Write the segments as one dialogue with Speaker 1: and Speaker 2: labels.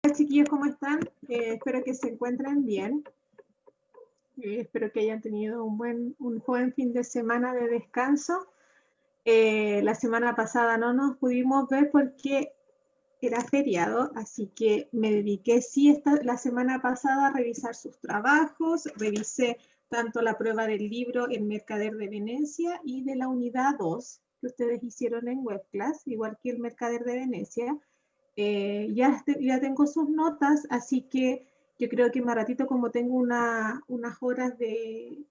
Speaker 1: Hola chiquillos, ¿cómo están? Espero que se encuentren bien. Espero que hayan tenido un buen fin de semana de descanso. La semana pasada no nos pudimos ver porque era feriado, así que me dediqué la semana pasada a revisar sus trabajos. Revisé tanto la prueba del libro El Mercader de Venecia y de la unidad 2 que ustedes hicieron en webclass, igual que el Mercader de Venecia. Ya tengo sus notas, así que yo creo que más ratito, como tengo unas horas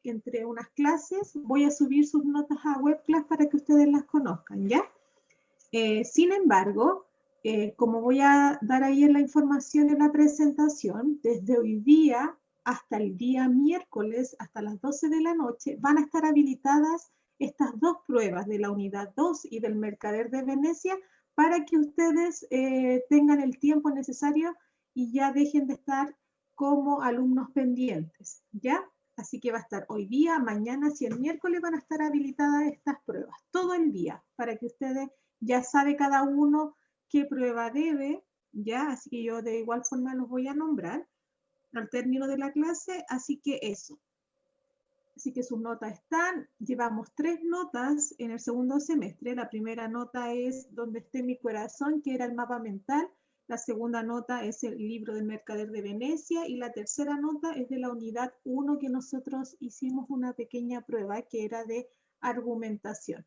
Speaker 1: entre unas clases, voy a subir sus notas a webclass para que ustedes las conozcan, ¿ya? Sin embargo, como voy a dar ahí en la información en la presentación, desde hoy día hasta el día miércoles, hasta las 12 de la noche, van a estar habilitadas estas dos pruebas de la unidad 2 y del Mercader de Venecia para que ustedes tengan el tiempo necesario y ya dejen de estar como alumnos pendientes, ¿ya? Así que va a estar hoy día, mañana y el miércoles van a estar habilitadas estas pruebas, todo el día, para que ustedes ya sabe cada uno qué prueba debe, ¿ya? Así que yo de igual forma los voy a nombrar al término de la clase, así que eso. Así que sus notas están, llevamos 3 notas en el segundo semestre. La primera nota es Donde esté mi corazón, que era el mapa mental. La segunda nota es el libro del Mercader de Venecia. Y la tercera nota es de la unidad 1, que nosotros hicimos una pequeña prueba que era de argumentación.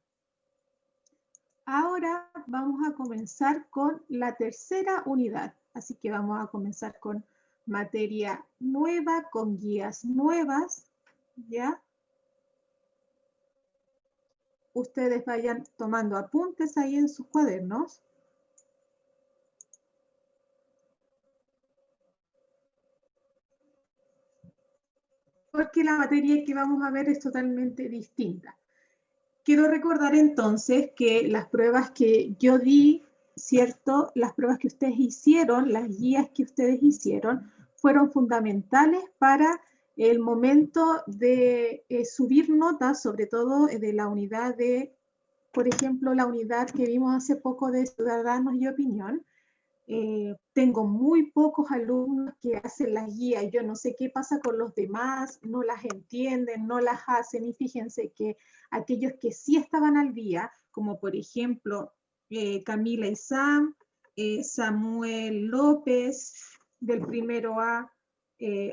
Speaker 1: Ahora vamos a comenzar con la tercera unidad. Así que vamos a comenzar con materia nueva, con guías nuevas, ¿ya? Ustedes vayan tomando apuntes ahí en sus cuadernos. Porque la materia que vamos a ver es totalmente distinta. Quiero recordar entonces que las pruebas que yo di, ¿cierto? Las pruebas que ustedes hicieron, las guías que ustedes hicieron, fueron fundamentales para el momento de subir notas, sobre todo de la unidad de, por ejemplo, la unidad que vimos hace poco de Ciudadanos y Opinión. Tengo muy pocos alumnos que hacen las guías. Yo no sé qué pasa con los demás, no las entienden, no las hacen. Y fíjense que aquellos que sí estaban al día, como por ejemplo Camila y Sam, Samuel López, del primero A,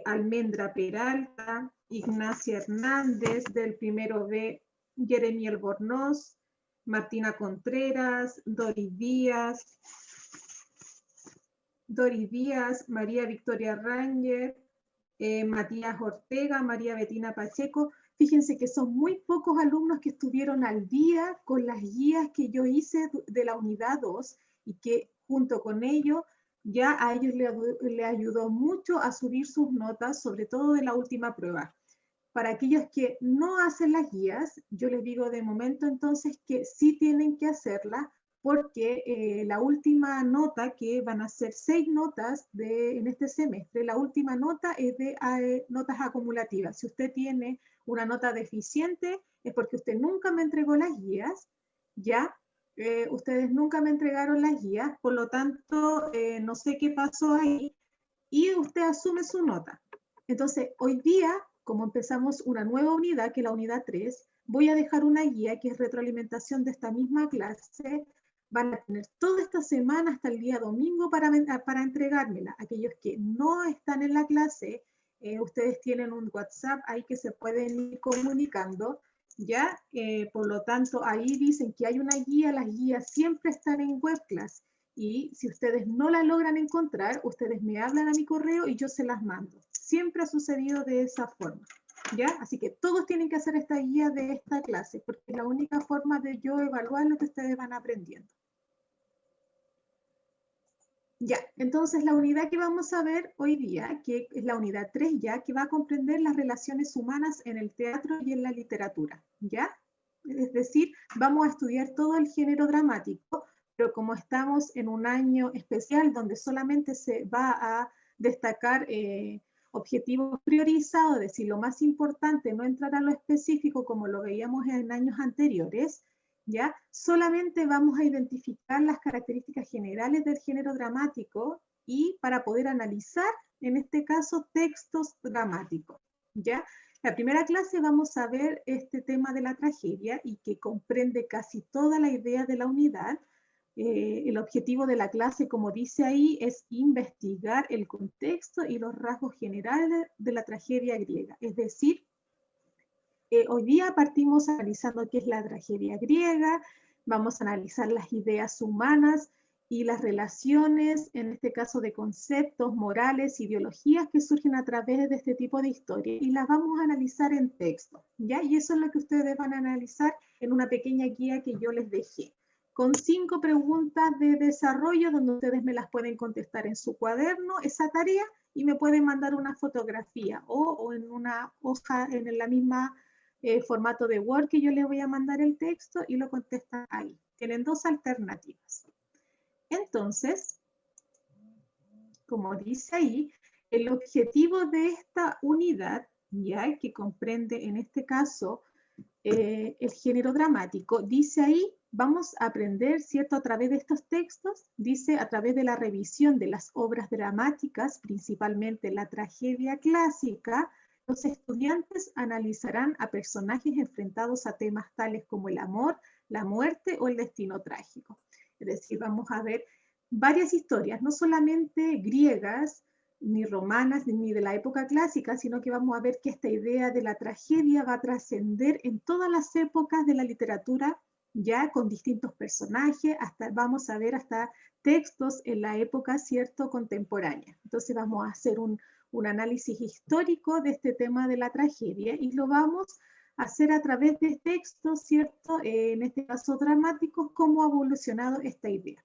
Speaker 1: Almendra Peralta, Ignacia Hernández, del primero B, Jeremy Albornoz, Martina Contreras, Doris Díaz, María Victoria Ranger, Matías Ortega, María Betina Pacheco. Fíjense que son muy pocos alumnos que estuvieron al día con las guías que yo hice de la unidad 2 y que junto con ello ya a ellos le ayudó mucho a subir sus notas, sobre todo de la última prueba. Para aquellos que no hacen las guías, yo les digo de momento entonces que sí tienen que hacerla, porque la última nota, que van a ser 6 notas en este semestre, la última nota es de notas acumulativas. Si usted tiene una nota deficiente, es porque usted nunca me entregó las guías, ¿ya? Ustedes nunca me entregaron las guías, por lo tanto, no sé qué pasó ahí, y usted asume su nota. Entonces, hoy día, como empezamos una nueva unidad, que es la unidad 3, voy a dejar una guía que es retroalimentación de esta misma clase. Van a tener toda esta semana hasta el día domingo para entregármela. Aquellos que no están en la clase, ustedes tienen un WhatsApp ahí que se pueden ir comunicando, ¿ya? Por lo tanto, ahí dicen que hay una guía, las guías siempre están en webclass. Y si ustedes no la logran encontrar, ustedes me hablan a mi correo y yo se las mando. Siempre ha sucedido de esa forma, ¿ya? Así que todos tienen que hacer esta guía de esta clase, porque es la única forma de yo evaluar lo que ustedes van aprendiendo. Ya, entonces la unidad que vamos a ver hoy día, que es la unidad 3 ya, que va a comprender las relaciones humanas en el teatro y en la literatura, ¿ya? Es decir, vamos a estudiar todo el género dramático, pero como estamos en un año especial donde solamente se va a destacar objetivos priorizados, es decir, lo más importante, no entrar a lo específico como lo veíamos en años anteriores, ¿ya? Solamente vamos a identificar las características generales del género dramático y para poder analizar, en este caso, textos dramáticos, ¿ya? La primera clase vamos a ver este tema de la tragedia y que comprende casi toda la idea de la unidad. El objetivo de la clase, como dice ahí, es investigar el contexto y los rasgos generales de la tragedia griega. Es decir, hoy día partimos analizando qué es la tragedia griega, vamos a analizar las ideas humanas y las relaciones, en este caso de conceptos, morales, ideologías que surgen a través de este tipo de historia y las vamos a analizar en texto, ¿ya? Y eso es lo que ustedes van a analizar en una pequeña guía que yo les dejé, con 5 preguntas de desarrollo donde ustedes me las pueden contestar en su cuaderno, esa tarea, y me pueden mandar una fotografía o en una hoja en la misma formato de Word que yo les voy a mandar el texto y lo contestan ahí. Tienen 2 alternativas. Entonces, como dice ahí, el objetivo de esta unidad, ya que comprende en este caso el género dramático, dice ahí, vamos a aprender, ¿cierto? A través de estos textos, dice, a través de la revisión de las obras dramáticas, principalmente la tragedia clásica, los estudiantes analizarán a personajes enfrentados a temas tales como el amor, la muerte o el destino trágico. Es decir, vamos a ver varias historias, no solamente griegas, ni romanas, ni de la época clásica, sino que vamos a ver que esta idea de la tragedia va a trascender en todas las épocas de la literatura, ya con distintos personajes, hasta vamos a ver hasta textos en la época, ¿cierto?, contemporánea. Entonces vamos a hacer un análisis histórico de este tema de la tragedia y lo vamos a hacer a través de textos, ¿cierto?, en este caso dramáticos, cómo ha evolucionado esta idea.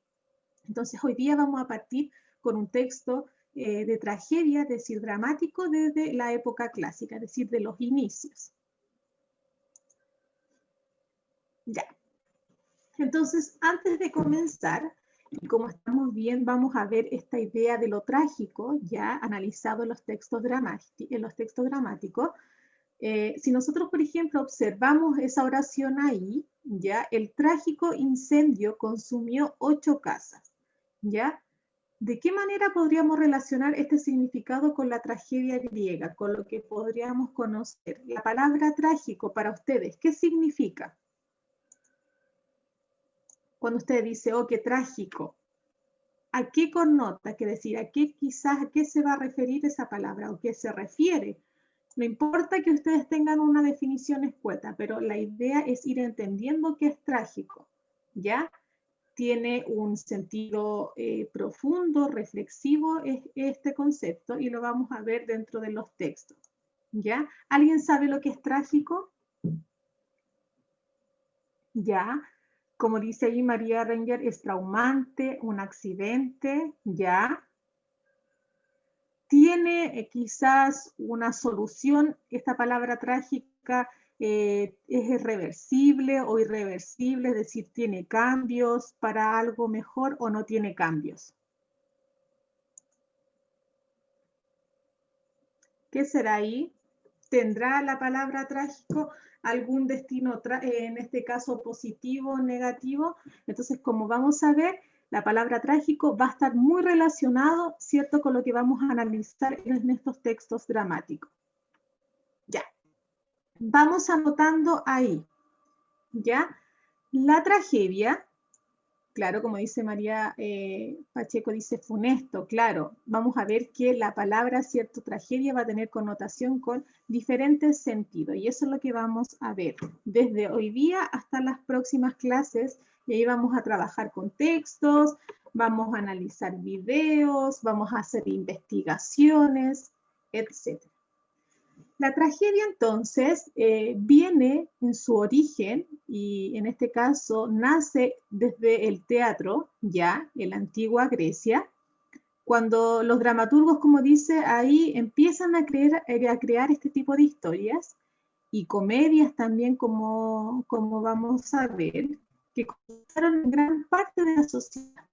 Speaker 1: Entonces hoy día vamos a partir con un texto de tragedia, es decir, dramático desde la época clásica, es decir, de los inicios. Ya. Entonces, antes de comenzar, y como estamos bien, vamos a ver esta idea de lo trágico, ya analizado en los textos dramáticos. Si nosotros, por ejemplo, observamos esa oración ahí, ya, el trágico incendio consumió 8 casas, ¿ya? ¿De qué manera podríamos relacionar este significado con la tragedia griega, con lo que podríamos conocer? La palabra trágico para ustedes, ¿qué significa? Cuando usted dice, oh, qué trágico, ¿a qué connota? Que decir, ¿a qué quizás, a qué se va a referir esa palabra o qué se refiere? No importa que ustedes tengan una definición escueta, pero la idea es ir entendiendo qué es trágico, ¿ya? Tiene un sentido profundo, reflexivo este concepto y lo vamos a ver dentro de los textos, ¿ya? ¿Alguien sabe lo que es trágico? ¿Ya? Como dice ahí María Renger, es traumante, un accidente, ¿ya? Tiene quizás una solución, esta palabra trágica es irreversible o irreversible, es decir, tiene cambios para algo mejor o no tiene cambios. ¿Qué será ahí? ¿Tendrá la palabra trágico algún destino, en este caso positivo o negativo? Entonces, como vamos a ver, la palabra trágico va a estar muy relacionado, ¿cierto?, con lo que vamos a analizar en estos textos dramáticos. Ya. Vamos anotando ahí, ¿ya? La tragedia, claro, como dice María Pacheco, dice funesto, claro. Vamos a ver que la palabra, ¿cierto?, tragedia va a tener connotación con diferentes sentidos. Y eso es lo que vamos a ver desde hoy día hasta las próximas clases. Y ahí vamos a trabajar con textos, vamos a analizar videos, vamos a hacer investigaciones, etc. La tragedia entonces viene en su origen y en este caso nace desde el teatro, ya en la antigua Grecia, cuando los dramaturgos, como dice ahí, empiezan a crear este tipo de historias y comedias también, como vamos a ver, que conquistaron gran parte de la sociedad.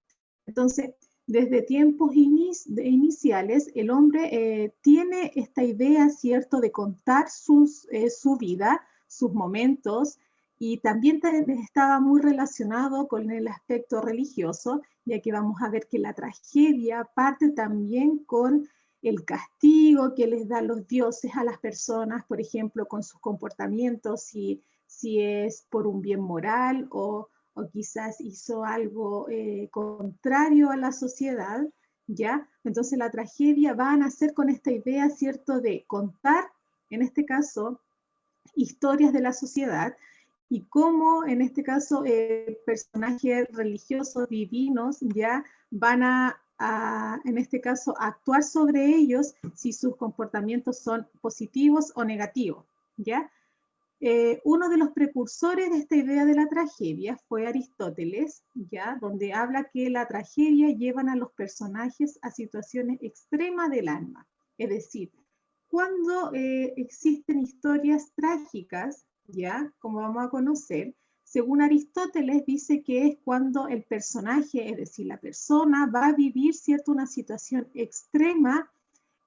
Speaker 1: Entonces, desde tiempos iniciales, el hombre tiene esta idea, ¿cierto?, de contar su vida, sus momentos, y también estaba muy relacionado con el aspecto religioso, ya que vamos a ver que la tragedia parte también con el castigo que les dan los dioses a las personas, por ejemplo, con sus comportamientos, si es por un bien moral o quizás hizo algo contrario a la sociedad, ¿ya? Entonces la tragedia va a nacer con esta idea, ¿cierto?, de contar, en este caso, historias de la sociedad y cómo, en este caso, personajes religiosos, divinos, ya van en este caso, actuar sobre ellos si sus comportamientos son positivos o negativos, ¿ya? Uno de los precursores de esta idea de la tragedia fue Aristóteles, ¿ya? Donde habla que la tragedia llevan a los personajes a situaciones extremas del alma. Es decir, cuando existen historias trágicas, ¿ya? Como vamos a conocer, según Aristóteles dice que es cuando el personaje, es decir, la persona, va a vivir, ¿cierto?, una situación extrema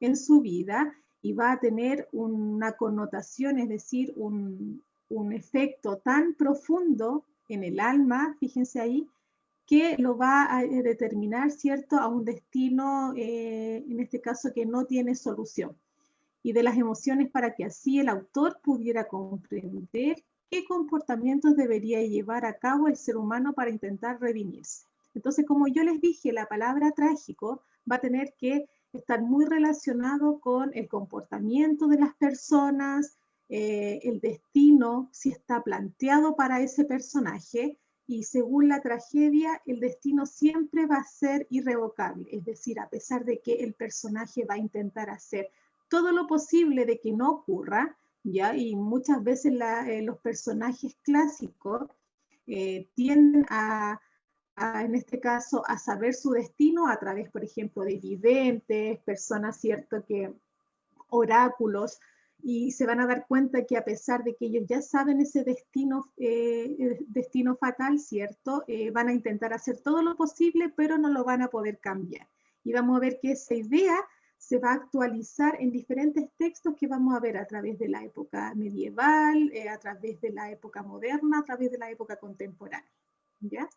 Speaker 1: en su vida y va a tener una connotación, es decir, un efecto tan profundo en el alma, fíjense ahí, que lo va a determinar, ¿cierto?, a un destino, en este caso, que no tiene solución. Y de las emociones para que así el autor pudiera comprender qué comportamientos debería llevar a cabo el ser humano para intentar redimirse. Entonces, como yo les dije, la palabra trágico va a tener que estar muy relacionado con el comportamiento de las personas, el destino, si está planteado para ese personaje, y según la tragedia, el destino siempre va a ser irrevocable, es decir, a pesar de que el personaje va a intentar hacer todo lo posible de que no ocurra, ¿ya? Y muchas veces los personajes clásicos tienden en este caso, a saber su destino a través, por ejemplo, de videntes, personas, ¿cierto?, que oráculos, y se van a dar cuenta que a pesar de que ellos ya saben ese destino fatal, ¿cierto?, van a intentar hacer todo lo posible, pero no lo van a poder cambiar. Y vamos a ver que esa idea se va a actualizar en diferentes textos que vamos a ver a través de la época medieval, a través de la época moderna, a través de la época contemporánea, ¿ya?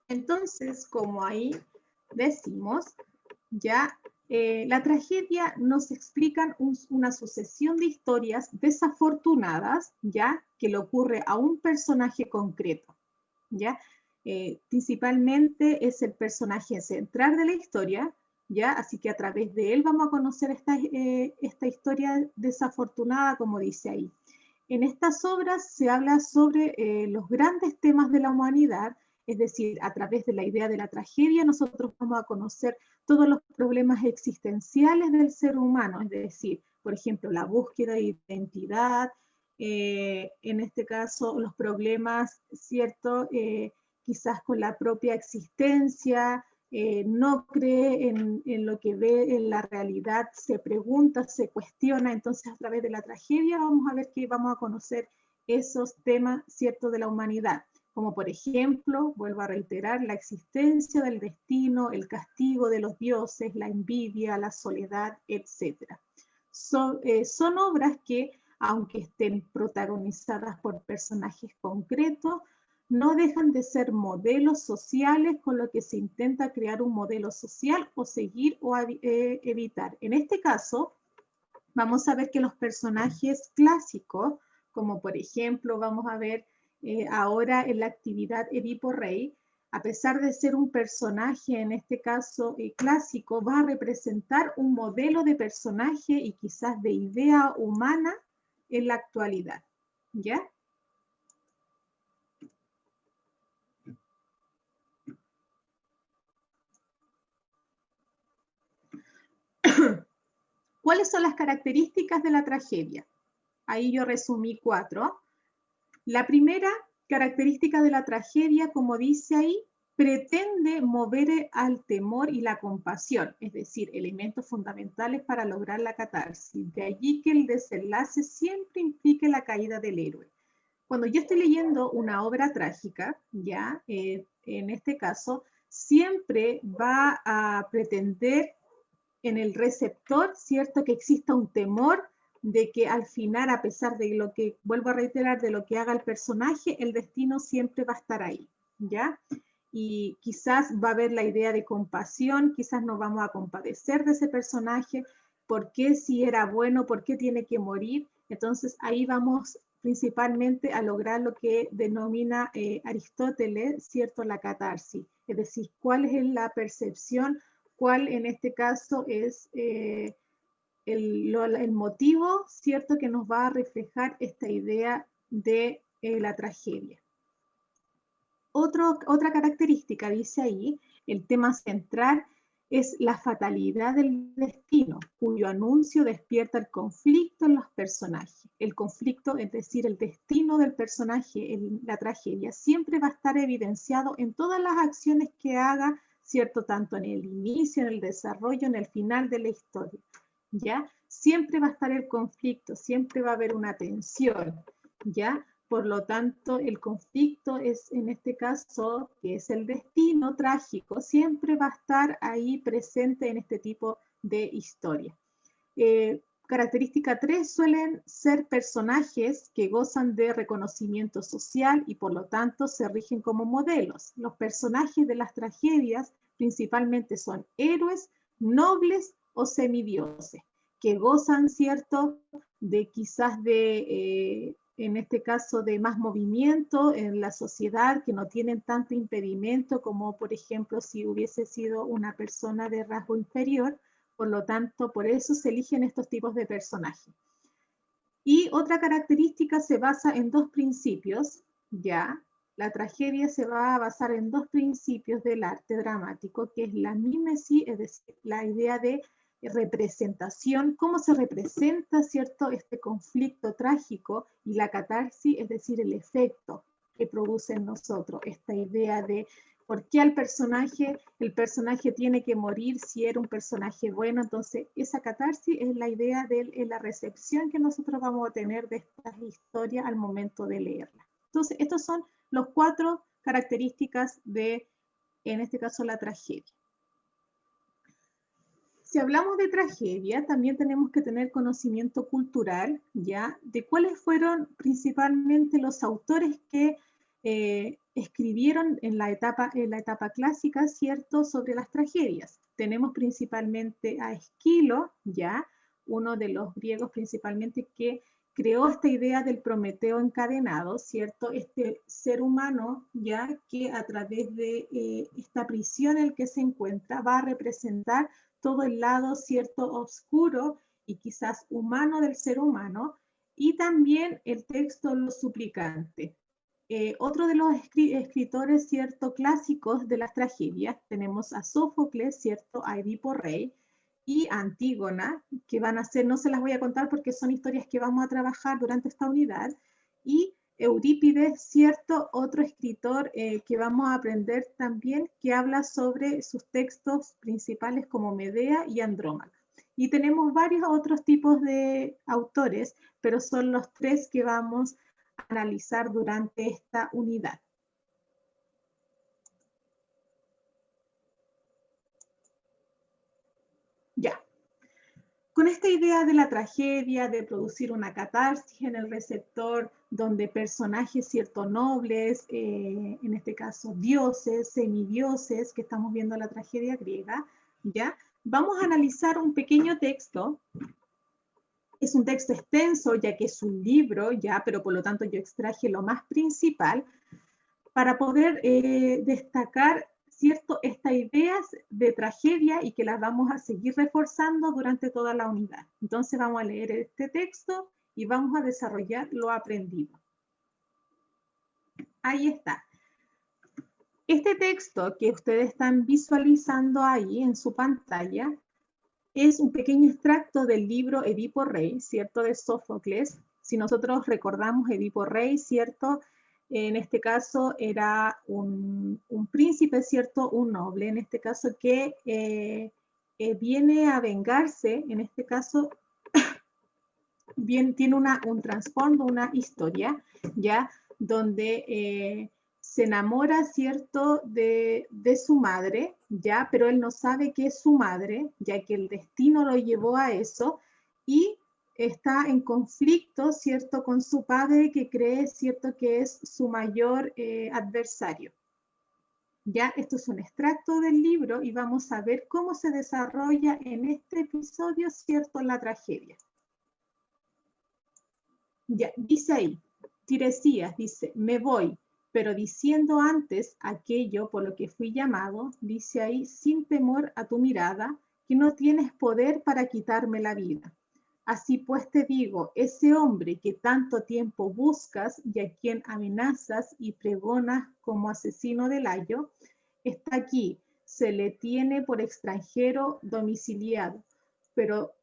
Speaker 1: Entonces, como ahí decimos, ya la tragedia nos explica una sucesión de historias desafortunadas, ya que le ocurre a un personaje concreto, ya. Principalmente es el personaje central de la historia, ya, así que a través de él vamos a conocer esta historia desafortunada, como dice ahí. En estas obras se habla sobre los grandes temas de la humanidad, es decir, a través de la idea de la tragedia nosotros vamos a conocer todos los problemas existenciales del ser humano, es decir, por ejemplo, la búsqueda de identidad, en este caso los problemas, ¿cierto?, quizás con la propia existencia, no cree en lo que ve en la realidad, se pregunta, se cuestiona. Entonces a través de la tragedia vamos a ver que vamos a conocer esos temas, ¿cierto?, de la humanidad, como por ejemplo, vuelvo a reiterar, la existencia del destino, el castigo de los dioses, la envidia, la soledad, etc. Son obras que, aunque estén protagonizadas por personajes concretos, no dejan de ser modelos sociales con lo que se intenta crear un modelo social o seguir o evitar. En este caso, vamos a ver que los personajes clásicos, como por ejemplo vamos a ver ahora en la actividad Edipo Rey, a pesar de ser un personaje, en este caso clásico, va a representar un modelo de personaje y quizás de idea humana en la actualidad, ¿ya? ¿Cuáles son las características de la tragedia? Ahí yo resumí 4. La primera característica de la tragedia, como dice ahí, pretende mover al temor y la compasión, es decir, elementos fundamentales para lograr la catarsis. De allí que el desenlace siempre implique la caída del héroe. Cuando yo estoy leyendo una obra trágica, ya, en este caso, siempre va a pretender en el receptor, ¿cierto?, que exista un temor de que al final, a pesar de lo que, vuelvo a reiterar, de lo que haga el personaje, el destino siempre va a estar ahí, ¿ya? Y quizás va a haber la idea de compasión, quizás nos vamos a compadecer de ese personaje, por qué si era bueno, por qué tiene que morir. Entonces ahí vamos principalmente a lograr lo que denomina Aristóteles, ¿cierto? La catarsis, es decir, cuál es la percepción, cuál en este caso es el motivo, ¿cierto? Que nos va a reflejar esta idea de la tragedia. Otra característica, dice ahí, el tema central es la fatalidad del destino, cuyo anuncio despierta el conflicto en los personajes. El conflicto, es decir, el destino del personaje en la tragedia, siempre va a estar evidenciado en todas las acciones que haga, ¿cierto? Tanto en el inicio, en el desarrollo, en el final de la historia, ¿ya? Siempre va a estar el conflicto, siempre va a haber una tensión, ¿ya? Por lo tanto, el conflicto es, en este caso, que es el destino trágico, siempre va a estar ahí presente en este tipo de historia. Característica 3 suelen ser personajes que gozan de reconocimiento social y por lo tanto se rigen como modelos. Los personajes de las tragedias principalmente son héroes, nobles o semidioses, que gozan, ¿cierto?, de quizás de en este caso de más movimiento en la sociedad, que no tienen tanto impedimento como, por ejemplo, si hubiese sido una persona de rasgo inferior. Por lo tanto, por eso se eligen estos tipos de personajes. Y otra característica se basa en dos principios, ¿ya? La tragedia se va a basar en dos principios del arte dramático, que es la mímesis, es decir, la idea de representación, cómo se representa, ¿cierto?, este conflicto trágico, y la catarsis, es decir, el efecto que produce en nosotros, esta idea de por qué el personaje tiene que morir si era un personaje bueno. Entonces, esa catarsis es la idea de la recepción que nosotros vamos a tener de estas historias al momento de leerlas. Entonces, estos son los 4 características de, en este caso, la tragedia. Si hablamos de tragedia, también tenemos que tener conocimiento cultural, ¿ya?, de cuáles fueron principalmente los autores que escribieron en la etapa clásica, ¿cierto?, sobre las tragedias. Tenemos principalmente a Esquilo, ¿ya?, uno de los griegos principalmente, que creó esta idea del Prometeo encadenado, ¿cierto?, este ser humano, ya, que a través de esta prisión en la que se encuentra va a representar todo el lado, ¿cierto?, oscuro y quizás humano del ser humano, y también el texto Los Suplicantes. Otro de los escritores, ¿cierto?, clásicos de las tragedias, tenemos a Sófocles, ¿cierto?, a Edipo Rey, y a Antígona, que van a ser, no se las voy a contar porque son historias que vamos a trabajar durante esta unidad, y Eurípides, ¿cierto?, otro escritor que vamos a aprender también, que habla sobre sus textos principales como Medea y Andrómaca. Y tenemos varios otros tipos de autores, pero son los 3 que vamos a analizar durante esta unidad. Ya. Con esta idea de la tragedia, de producir una catarsis en el receptor, donde personajes, cierto, nobles, en este caso dioses, semidioses, que estamos viendo la tragedia griega, ¿ya? Vamos a analizar un pequeño texto. Es un texto extenso, ya que es un libro, ya, pero por lo tanto yo extraje lo más principal para poder destacar, ¿cierto?, estas ideas de tragedia, y que las vamos a seguir reforzando durante toda la unidad. Entonces vamos a leer este texto y vamos a desarrollar lo aprendido. Ahí está. Este texto que ustedes están visualizando ahí en su pantalla es un pequeño extracto del libro Edipo Rey, ¿cierto?, de Sófocles. Si nosotros recordamos, Edipo Rey, ¿cierto?, en este caso era un príncipe, ¿cierto?, un noble, en este caso, que viene a vengarse, en este caso, bien, tiene un trasfondo, una historia, ¿ya?, donde se enamora, ¿cierto?, de su madre, ¿ya?, pero él no sabe que es su madre, ya que el destino lo llevó a eso, y está en conflicto, ¿cierto?, con su padre, que cree, ¿cierto?, que es su mayor adversario. Ya, esto es un extracto del libro y vamos a ver cómo se desarrolla en este episodio, ¿cierto?, la tragedia. Ya, dice ahí, Tiresias dice, me voy, pero diciendo antes aquello por lo que fui llamado, dice ahí, sin temor a tu mirada, que no tienes poder para quitarme la vida. Así pues te digo, ese hombre que tanto tiempo buscas y a quien amenazas y pregonas como asesino del ayo, está aquí, se le tiene por extranjero domiciliado, pero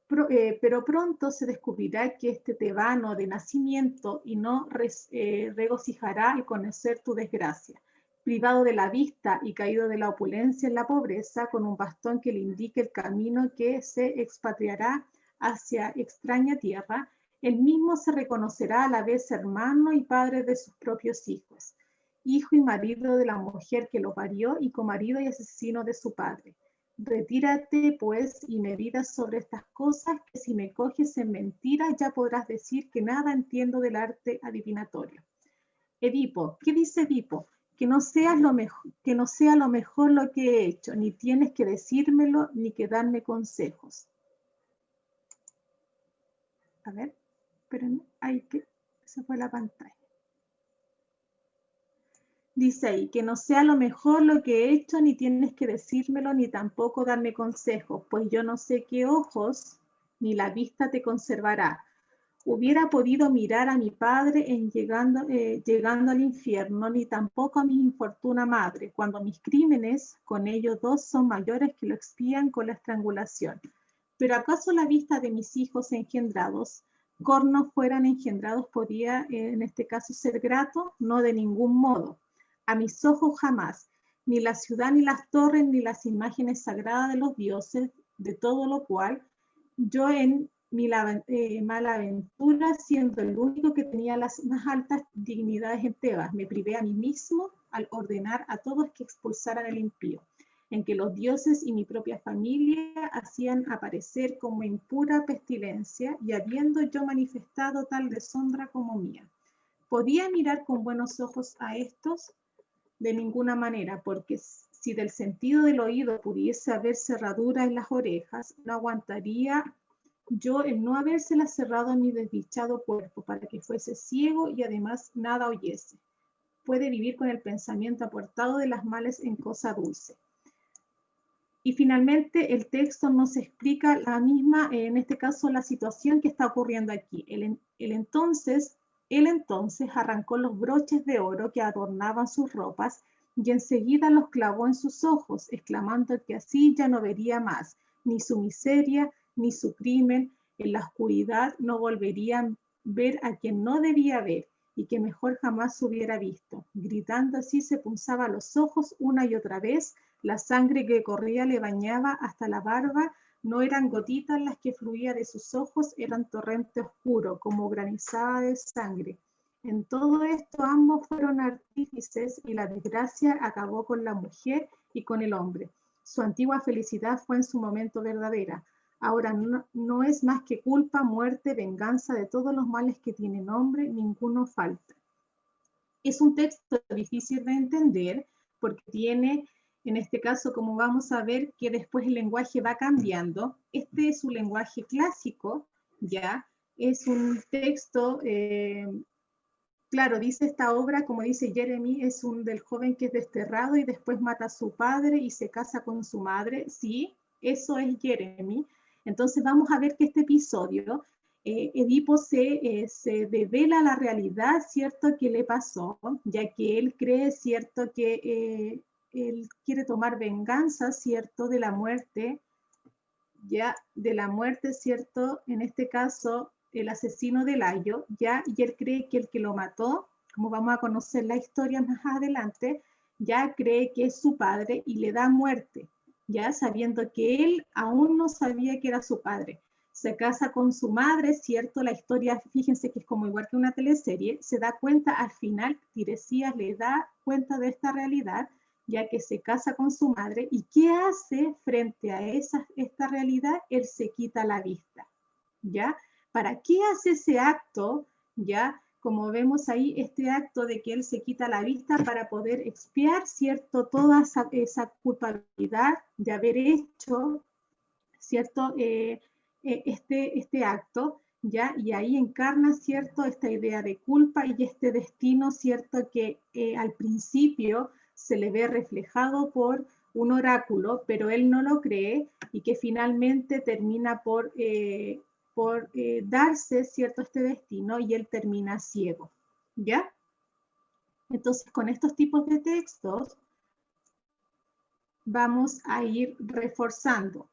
Speaker 1: pronto se descubrirá que este tebano de nacimiento y no regocijará al conocer tu desgracia. Privado de la vista y caído de la opulencia en la pobreza, con un bastón que le indique el camino que se expatriará hacia extraña tierra, él mismo se reconocerá a la vez hermano y padre de sus propios hijos, hijo y marido de la mujer que lo parió y comarido y asesino de su padre. Retírate, pues, y meditas sobre estas cosas, que si me coges en mentira ya podrás decir que nada entiendo del arte adivinatorio. Edipo, ¿qué dice Edipo? Que no sea lo mejor lo que he hecho, ni tienes que decírmelo, ni que darme consejos. A ver, espérenme, se fue la pantalla. Dice ahí, que no sea lo mejor lo que he hecho, ni tienes que decírmelo, ni tampoco darme consejos, pues yo no sé qué ojos ni la vista te conservará. Hubiera podido mirar a mi padre llegando al infierno, ni tampoco a mi infortuna madre, cuando mis crímenes con ellos dos son mayores que lo expían con la estrangulación. Pero ¿acaso la vista de mis hijos engendrados, cornos fueran engendrados, podía en este caso ser grato? No, de ningún modo. A mis ojos jamás, ni la ciudad, ni las torres, ni las imágenes sagradas de los dioses, de todo lo cual yo en mi malaventura, siendo el único que tenía las más altas dignidades en Tebas, me privé a mí mismo al ordenar a todos que expulsaran el impío, en que los dioses y mi propia familia hacían aparecer como impura pestilencia, y habiendo yo manifestado tal deshonra como mía. ¿Podía mirar con buenos ojos a estos? De ninguna manera, porque si del sentido del oído pudiese haber cerradura en las orejas, no aguantaría yo el no habérselas cerrado a mi desdichado cuerpo, para que fuese ciego y además nada oyese. Puede vivir con el pensamiento apartado de las males en cosa dulce. Y finalmente el texto nos explica la misma, en este caso, la situación que está ocurriendo aquí. Él entonces arrancó los broches de oro que adornaban sus ropas y enseguida los clavó en sus ojos, exclamando que así ya no vería más ni su miseria ni su crimen. En la oscuridad no volverían ver a quien no debía ver y que mejor jamás hubiera visto. Gritando así se punzaba los ojos una y otra vez. La sangre que corría le bañaba hasta la barba. No eran gotitas las que fluían de sus ojos, eran torrente oscuro, como granizada de sangre. En todo esto ambos fueron artífices, y la desgracia acabó con la mujer y con el hombre. Su antigua felicidad fue en su momento verdadera. Ahora no es más que culpa, muerte, venganza. De todos los males que tiene nombre, ninguno falta. Es un texto difícil de entender porque tiene, en este caso, como vamos a ver, que después el lenguaje va cambiando. Este es un lenguaje clásico, ya, es un texto, claro, dice esta obra, como dice Jeremy, es un del joven que es desterrado y después mata a su padre y se casa con su madre. Sí, eso es Jeremy. Entonces vamos a ver que este episodio, Edipo se devela la realidad, ¿cierto?, que le pasó, ya que él cree, ¿cierto?, que él quiere tomar venganza, ¿cierto?, de la muerte, ya, de la muerte, ¿cierto?, en este caso, el asesino de Layo, ya, y él cree que el que lo mató, como vamos a conocer la historia más adelante, ya cree que es su padre y le da muerte, ya sabiendo que él aún no sabía que era su padre. Se casa con su madre, ¿cierto? La historia, fíjense que es como igual que una teleserie, se da cuenta al final, Tiresias le da cuenta de esta realidad, ya que se casa con su madre. ¿Y qué hace frente a esta realidad? Él se quita la vista, ¿ya? ¿Para qué hace ese acto? ¿Ya? Como vemos ahí, este acto de que él se quita la vista para poder expiar, ¿cierto? Toda esa culpabilidad de haber hecho, ¿cierto? Este acto, ¿ya? Y ahí encarna, ¿cierto? Esta idea de culpa y este destino, ¿cierto? Que al principio se le ve reflejado por un oráculo, pero él no lo cree y que finalmente termina por darse, ¿cierto? Este destino y él termina ciego, ¿ya? Entonces, con estos tipos de textos vamos a ir reforzando.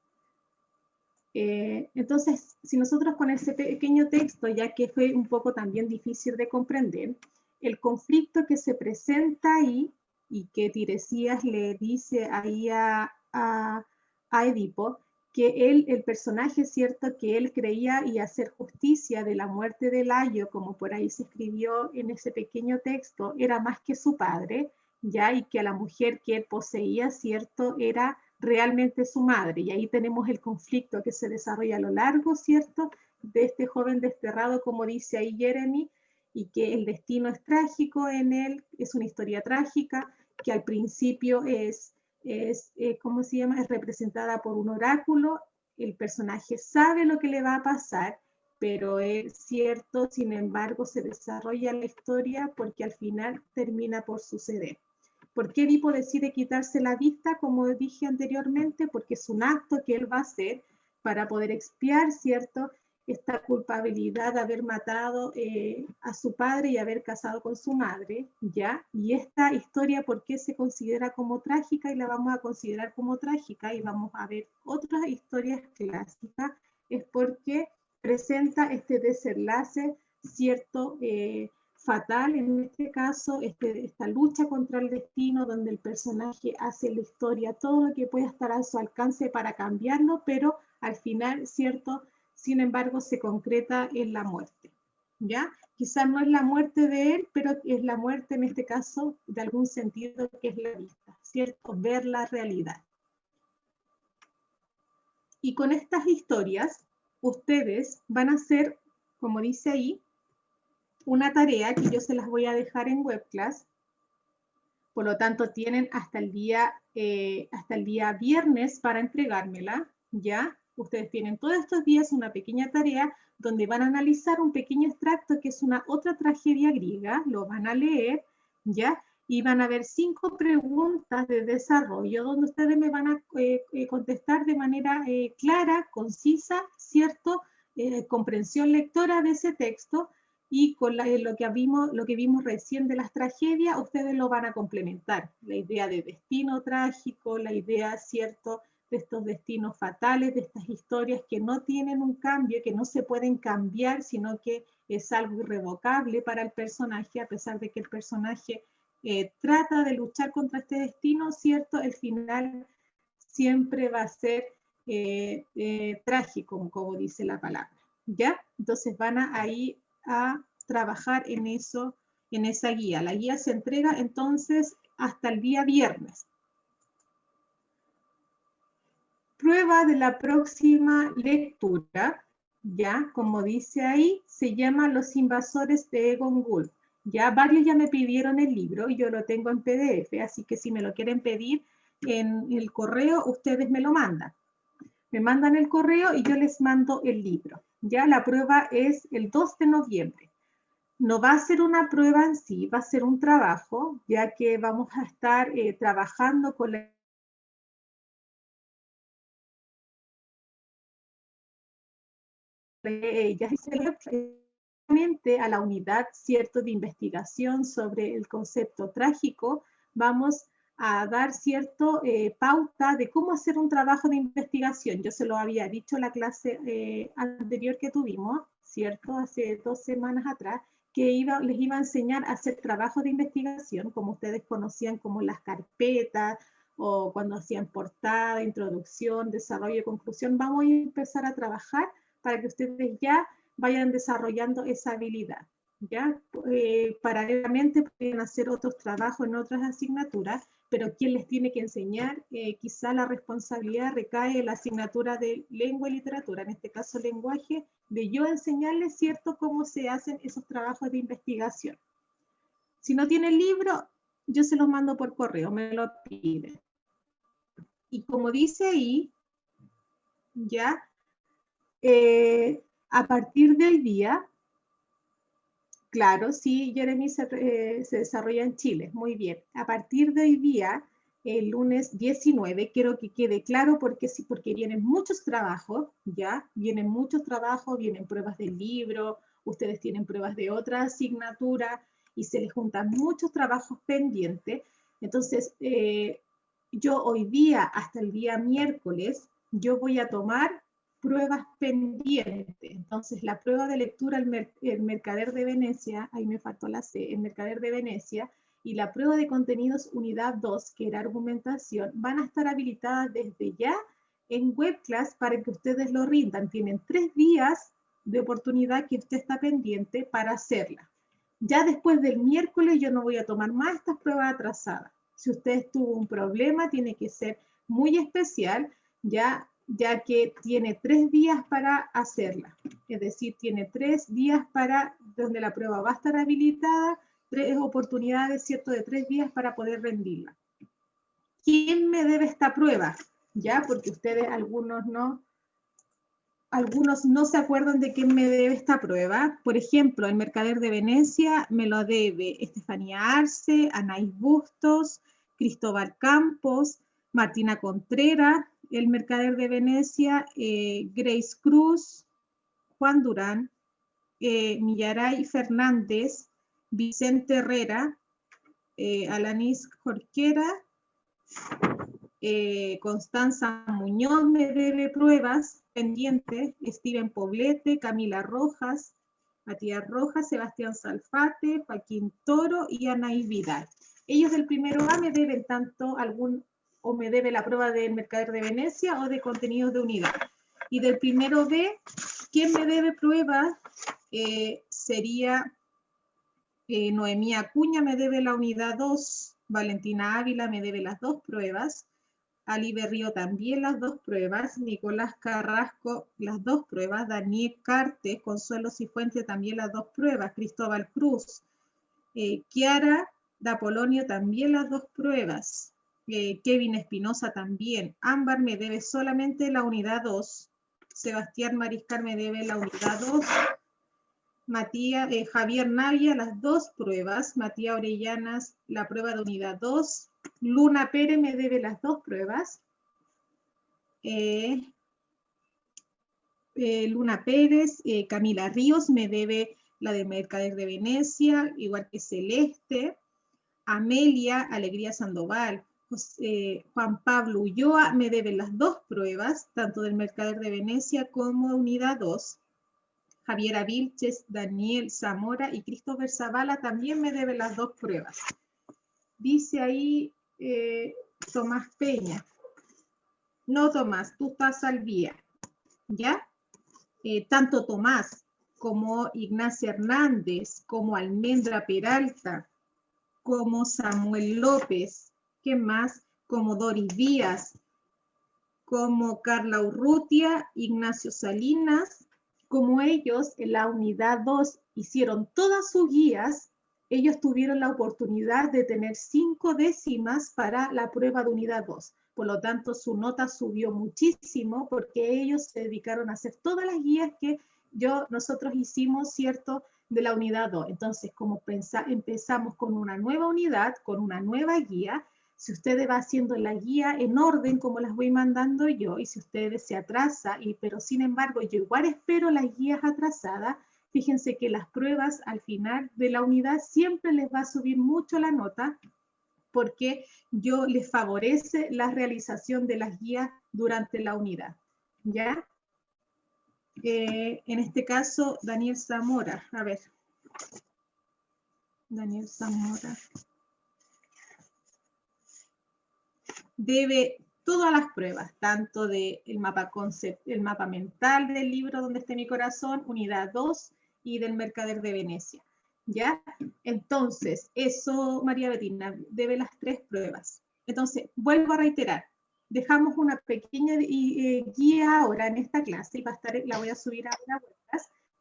Speaker 1: Entonces, si nosotros con ese pequeño texto, ya que fue un poco también difícil de comprender, el conflicto que se presenta ahí y que Tiresias le dice ahí a Edipo, que él, el personaje, cierto, que él creía y hacer justicia de la muerte de Layo, como por ahí se escribió en ese pequeño texto, era más que su padre, ya, y que a la mujer que él poseía, cierto, era realmente su madre. Y ahí tenemos el conflicto que se desarrolla a lo largo, ¿cierto?, de este joven desterrado, como dice ahí Jeremy, y que el destino es trágico en él, es una historia trágica, que al principio ¿cómo se llama?, es representada por un oráculo, el personaje sabe lo que le va a pasar, pero es cierto, sin embargo, se desarrolla la historia porque al final termina por suceder. ¿Por qué Edipo decide quitarse la vista? Como dije anteriormente, porque es un acto que él va a hacer para poder expiar, ¿cierto?, esta culpabilidad de haber matado a su padre y haber casado con su madre, ¿ya? Y esta historia, ¿por qué se considera como trágica? Y la vamos a considerar como trágica y vamos a ver otras historias clásicas, es porque presenta este desenlace, ¿cierto?, fatal en este caso, esta lucha contra el destino donde el personaje hace la historia todo lo que pueda estar a su alcance para cambiarlo, pero al final, ¿cierto?, sin embargo, se concreta en la muerte, ¿ya? Quizás no es la muerte de él, pero es la muerte en este caso, de algún sentido, que es la vista, ¿cierto? Ver la realidad. Y con estas historias, ustedes van a hacer, como dice ahí, una tarea que yo se las voy a dejar en webclass. Por lo tanto, tienen hasta el día viernes para entregármela, ¿ya? Ustedes tienen todos estos días una pequeña tarea donde van a analizar un pequeño extracto que es una otra tragedia griega, lo van a leer, ¿ya? Y van a ver 5 preguntas de desarrollo donde ustedes me van a contestar de manera clara, concisa, ¿cierto? Comprensión lectora de ese texto, y con lo que vimos recién de las tragedias, ustedes lo van a complementar. La idea de destino trágico, la idea, ¿cierto?, de estos destinos fatales, de estas historias que no tienen un cambio, que no se pueden cambiar, sino que es algo irrevocable para el personaje, a pesar de que el personaje trata de luchar contra este destino, ¿cierto? El final siempre va a ser trágico, como dice la palabra, ¿ya? Entonces van ahí a trabajar en eso, en esa guía. La guía se entrega entonces hasta el día viernes. Prueba de la próxima lectura, ya, como dice ahí, se llama Los invasores de Egon Gulf. Ya varios ya me pidieron el libro y yo lo tengo en PDF, así que si me lo quieren pedir en el correo, ustedes me lo mandan. Me mandan el correo y yo les mando el libro. Ya la prueba es el 2 de noviembre. No va a ser una prueba en sí, va a ser un trabajo, ya que vamos a estar trabajando con la a la unidad, ¿cierto?, de investigación sobre el concepto trágico. Vamos a dar cierto pauta de cómo hacer un trabajo de investigación. Yo se lo había dicho en la clase anterior que tuvimos, ¿cierto?, hace 2 semanas atrás, que les iba a enseñar a hacer trabajo de investigación, como ustedes conocían, como las carpetas, o cuando hacían portada, introducción, desarrollo, conclusión. Vamos a empezar a trabajar para que ustedes ya vayan desarrollando esa habilidad, ¿ya? Paralelamente pueden hacer otros trabajos en otras asignaturas, pero ¿quién les tiene que enseñar? Quizá la responsabilidad recae en la asignatura de lengua y literatura, en este caso lenguaje, de yo enseñarles, ¿cierto?, cómo se hacen esos trabajos de investigación. Si no tiene el libro, yo se los mando por correo, me lo piden. Y como dice ahí, ya, a partir del día, claro, sí, Jeremy se desarrolla en Chile, muy bien. A partir de hoy día, el lunes 19, quiero que quede claro porque sí, porque vienen muchos trabajos, ¿ya? Vienen muchos trabajos, vienen pruebas del libro, ustedes tienen pruebas de otra asignatura y se les juntan muchos trabajos pendientes. Entonces, yo hoy día, hasta el día miércoles, yo voy a tomar pruebas pendientes. Entonces, la prueba de lectura, el Mercader de Venecia, ahí me faltó la C, el Mercader de Venecia, y la prueba de contenidos unidad 2, que era argumentación, van a estar habilitadas desde ya en WebClass para que ustedes lo rindan. Tienen 3 días de oportunidad que usted está pendiente para hacerla. Ya después del miércoles yo no voy a tomar más estas pruebas atrasadas. Si usted tuvo un problema, tiene que ser muy especial, ya que tiene 3 días para hacerla. Es decir, tiene 3 días para donde la prueba va a estar habilitada, 3 oportunidades, ¿cierto?, de 3 días para poder rendirla. ¿Quién me debe esta prueba? Ya, porque ustedes, algunos no se acuerdan de quién me debe esta prueba. Por ejemplo, el Mercader de Venecia me lo debe Estefanía Arce, Anaís Bustos, Cristóbal Campos, Martina Contreras, el Mercader de Venecia, Grace Cruz, Juan Durán, Millaray Fernández, Vicente Herrera, Alanis Jorquera, Constanza Muñoz me debe pruebas pendientes, Steven Poblete, Camila Rojas, Matías Rojas, Sebastián Salfate, Joaquín Toro y Anaí Vidal. Ellos del primero A me deben tanto o me debe la prueba del Mercader de Venecia o de contenidos de unidad. Y del primero B, ¿quién me debe prueba? Sería Noemí Acuña me debe la unidad 2, Valentina Ávila me debe las 2 pruebas, Ali Berrío también las 2 pruebas, Nicolás Carrasco las 2 pruebas, Daniel Carte, Consuelo Cifuente también las 2 pruebas, Cristóbal Cruz, Kiara D'Apolonio también las 2 pruebas, Kevin Espinosa también, Ámbar me debe solamente la unidad 2, Sebastián Mariscal me debe la unidad 2, Javier Navia las 2 pruebas, Matías Orellanas la prueba de unidad 2, Luna Pérez me debe las 2 pruebas, Luna Pérez, Camila Ríos me debe la de Mercader de Venecia, igual que Celeste, Amelia Alegría Sandoval, Juan Pablo Ulloa me debe las 2 pruebas, tanto del Mercader de Venecia como unidad 2, Javiera Vilches, Daniel Zamora y Cristóbal Zavala también me deben las 2 pruebas. Dice ahí Tomás Peña. No, Tomás, tú estás al día, ¿ya? Tanto Tomás como Ignacia Hernández, como Almendra Peralta, como Samuel López, ¿qué más? Como Doris Díaz, como Carla Urrutia, Ignacio Salinas. Como ellos en la unidad 2 hicieron todas sus guías, ellos tuvieron la oportunidad de tener 5 décimas para la prueba de unidad 2. Por lo tanto, su nota subió muchísimo porque ellos se dedicaron a hacer todas las guías que nosotros hicimos, ¿cierto?, de la unidad 2. Entonces, como empezamos con una nueva unidad, con una nueva guía, si ustedes va haciendo la guía en orden como las voy mandando yo, y si ustedes se atrasa, pero sin embargo yo igual espero las guías atrasadas, fíjense que las pruebas al final de la unidad siempre les va a subir mucho la nota porque yo les favorece la realización de las guías durante la unidad, ¿ya? En este caso, Daniel Zamora, a ver. Daniel Zamora. Debe todas las pruebas, tanto del mapa mental del libro Donde esté mi corazón, unidad 2, y del Mercader de Venecia, ¿ya? Entonces, eso, María Betina, debe las 3 pruebas. Entonces, vuelvo a reiterar, dejamos una pequeña guía ahora en esta clase, y va a estar, la voy a subir ahora,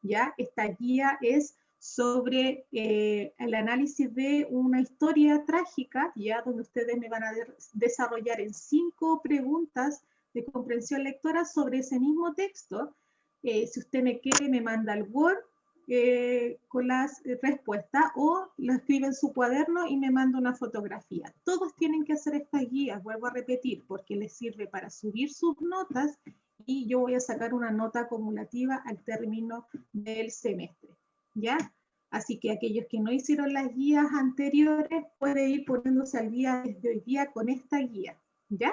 Speaker 1: ¿ya? Esta guía es sobre el análisis de una historia trágica, ya, donde ustedes me van a desarrollar en 5 preguntas de comprensión lectora sobre ese mismo texto. Si usted me quiere, me manda el Word con las respuestas, o lo escribe en su cuaderno y me manda una fotografía. Todos tienen que hacer estas guías, vuelvo a repetir, porque les sirve para subir sus notas, y yo voy a sacar una nota acumulativa al término del semestre, ¿ya? Así que aquellos que no hicieron las guías anteriores pueden ir poniéndose al día desde hoy día con esta guía, ¿ya?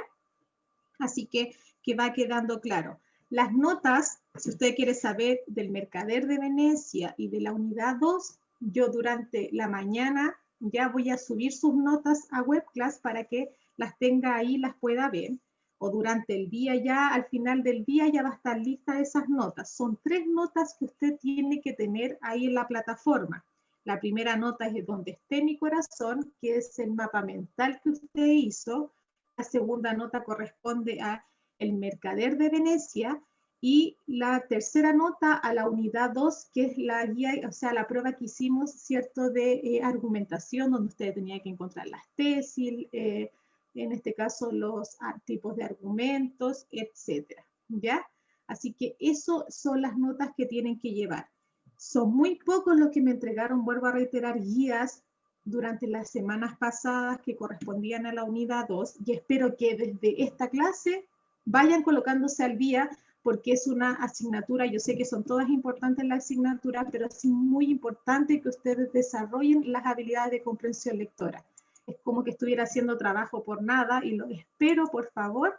Speaker 1: Así que va quedando claro. Las notas, si usted quiere saber del Mercader de Venecia y de la unidad 2, yo durante la mañana ya voy a subir sus notas a WebClass para que las tenga ahí, las pueda ver. O durante el día ya, al final del día ya va a estar lista esas notas. Son 3 notas que usted tiene que tener ahí en la plataforma. La primera nota es donde esté mi corazón, que es el mapa mental que usted hizo. La segunda nota corresponde a el Mercader de Venecia, y la tercera nota a la unidad 2, que es la guía, o sea, la prueba que hicimos, ¿cierto?, de argumentación, donde usted tenía que encontrar las tesis, en este caso los tipos de argumentos, etcétera, ¿ya? Así que eso son las notas que tienen que llevar. Son muy pocos los que me entregaron, vuelvo a reiterar, guías durante las semanas pasadas que correspondían a la unidad 2, y espero que desde esta clase vayan colocándose al día, porque es una asignatura, yo sé que son todas importantes las asignaturas, pero es muy importante que ustedes desarrollen las habilidades de comprensión lectora. Es como que estuviera haciendo trabajo por nada, y lo espero, por favor,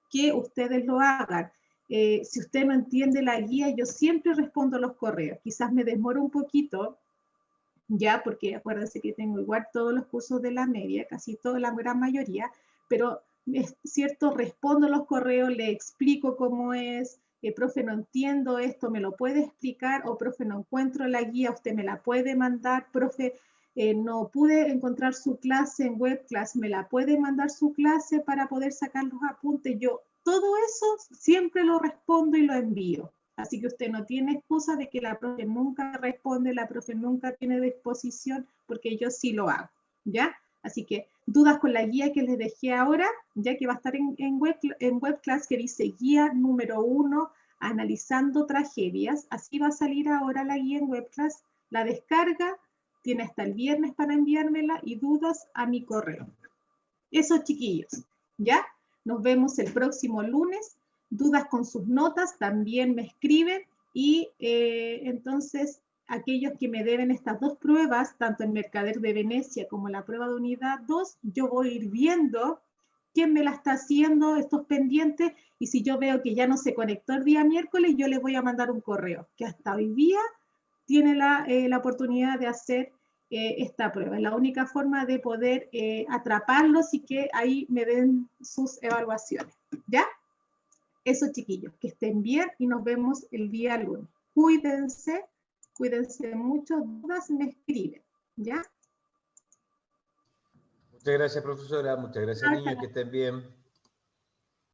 Speaker 1: que ustedes lo hagan. Si usted no entiende la guía, yo siempre respondo los correos. Quizás me demoro un poquito, ya, porque acuérdense que tengo igual todos los cursos de la media, casi toda la gran mayoría, pero es cierto, respondo los correos, le explico cómo es, profe, no entiendo esto, ¿me lo puede explicar? O profe, no encuentro la guía, usted me la puede mandar, profe, no pude encontrar su clase en WebClass, ¿me la puede mandar su clase para poder sacar los apuntes? Yo todo eso siempre lo respondo y lo envío. Así que usted no tiene excusa de que la profe nunca responde, la profe nunca tiene disposición, porque yo sí lo hago, ¿ya? Así que dudas con la guía que les dejé ahora, ya que va a estar en WebClass, que dice guía número 1, analizando tragedias. Así va a salir ahora la guía en WebClass. La descarga, tiene hasta el viernes para enviármela, y dudas a mi correo. Eso, chiquillos, ¿ya? Nos vemos el próximo lunes. Dudas con sus notas también me escriben, y entonces aquellos que me deben estas 2 pruebas, tanto el Mercader de Venecia como la prueba de unidad 2, yo voy a ir viendo quién me la está haciendo, estos pendientes, y si yo veo que ya no se conectó el día miércoles, yo les voy a mandar un correo, que hasta hoy día tiene la oportunidad de hacer esta prueba. Es la única forma de poder atraparlos y que ahí me den sus evaluaciones, ¿ya? Eso, chiquillos, que estén bien, y nos vemos el día lunes. Cuídense mucho, dudas me escriben, ¿ya?
Speaker 2: Muchas gracias, profesora. Muchas gracias, niños, que estén bien.